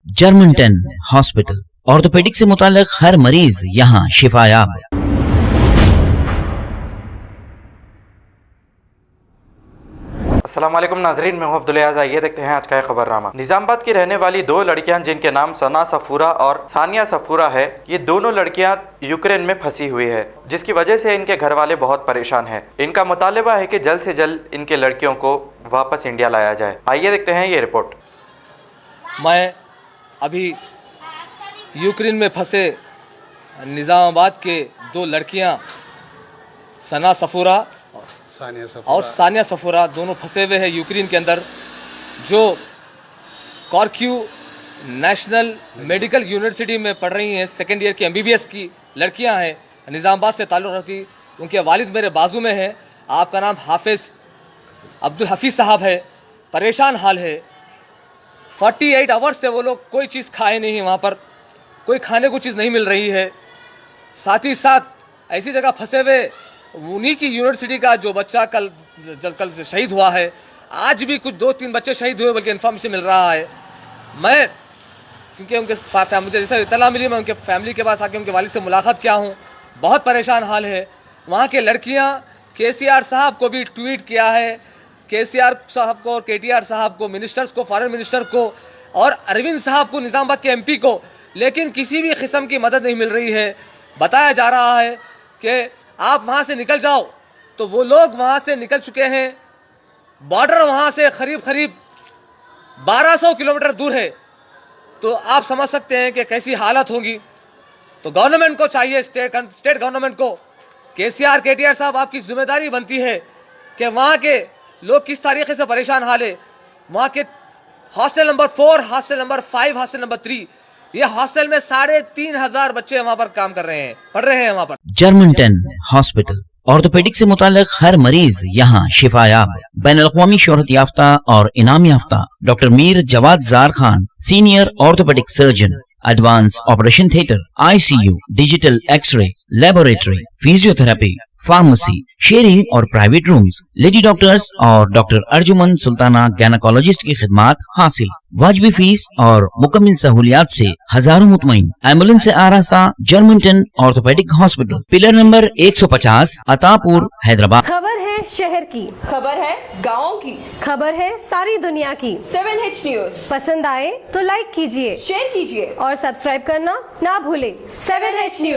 जर्मन-10 hospital, orthopaedic से मुताल्लिक हर मरीज यहाँ शिफायाब। अस्सलाम वालेकुम नाजरीन, मैं हूं अब्दुल अयाज। आइए देखते हैं आज का खबरनामा। निजामाबाद की रहने वाली दो लड़कियां जिनके नाम सना सफूरा और सानिया सफूरा है, ये दोनों लड़कियां यूक्रेन में फंसी हुई है, जिसकी वजह से इनके घर वाले बहुत परेशान हैं। इनका मुतालबा है कि जल्द से जल्द इनके लड़कियों को वापस इंडिया लाया जाए। आइए देखते हैं ये रिपोर्ट। मैं अभी यूक्रेन में फंसे निज़ामाबाद के दो लड़कियां सना सफूरा और सानिया सफूरा दोनों फंसे हुए हैं यूक्रेन के अंदर, जो कॉर्क्यू नेशनल मेडिकल यूनिवर्सिटी में पढ़ रही हैं। सेकेंड ईयर की MBBS की लड़कियां हैं, निज़ामाबाद से ताल्लुक़ रखती। उनके वालिद मेरे बाजू में हैं। आपका नाम हाफिज़ अब्दुल हफीज़ साहब है। परेशान हाल है। 48 आवर्स से वो लोग कोई चीज़ खाए नहीं हैं, वहाँ पर कोई खाने को चीज़ नहीं मिल रही है। साथ ही साथ ऐसी जगह फंसे हुए उन्हीं की यूनिवर्सिटी का जो बच्चा कल शहीद हुआ है, आज भी कुछ 2-3 बच्चे शहीद हुए बल्कि इन्फॉर्मेशन मिल रहा है। मैं क्योंकि उनके मुझे जैसा इतला मिली, मैं उनके फैमिली के पास आके उनके वालिद से मुलाकात किया हूँ। बहुत परेशान हाल है। वहाँ के लड़कियाँ KCR साहब को भी ट्वीट किया है, KCR साहब को और KTR साहब को, मिनिस्टर्स को, फॉरेन मिनिस्टर को और अरविंद साहब को, निज़ामाबाद के MP को, लेकिन किसी भी किस्म की मदद नहीं मिल रही है। बताया जा रहा है कि आप वहाँ से निकल जाओ, तो वो लोग वहाँ से निकल चुके हैं। बॉर्डर वहाँ से करीब 1200 किलोमीटर दूर है, तो आप समझ सकते हैं कि कैसी हालत होगी। तो गवर्नमेंट को चाहिए, स्टेट गवर्नमेंट को, KCR KTR साहब, आपकी जिम्मेदारी बनती है कि वहाँ के लोग किस तरीके से परेशान हाल है। वहाँ के hostel number 4, hostel number 5, hostel number 3, ये हॉस्टल में 3500 बच्चे वहाँ पर काम कर रहे हैं, पढ़ रहे हैं वहाँ पर। जर्मन-10 हॉस्पिटल, ऑर्थोपेडिक से मुताल्लिक हर मरीज यहाँ शिफायाब। बैनुल-अक़वामी शोहरत याफ्ता और इनाम याफ्ता doctor Mir Jawad Zar Khan, senior orthopaedic surgeon, advance operation theatre, ICU, digital x-ray, laboratory, physiotherapy, pharmacy, sharing और प्राइवेट रूम्स, लेडी डॉक्टर्स और डॉक्टर अर्जुमन सुल्ताना गैनकोलॉजिस्ट की खिदमात हासिल। वाजिबी फीस और मुकम्मल सहूलियात से हजारों मुतमईन। एम्बुलेंस से आरास्ता जर्मन-10 orthopaedic hospital, pillar number 150, Attapur, Hyderabad. खबर है शहर की, खबर है गाँव की, खबर है सारी दुनिया की। 7H न्यूज पसंद आए तो लाइक कीजिए, शेयर कीजिए और सब्सक्राइब करना ना भूले। 7H news.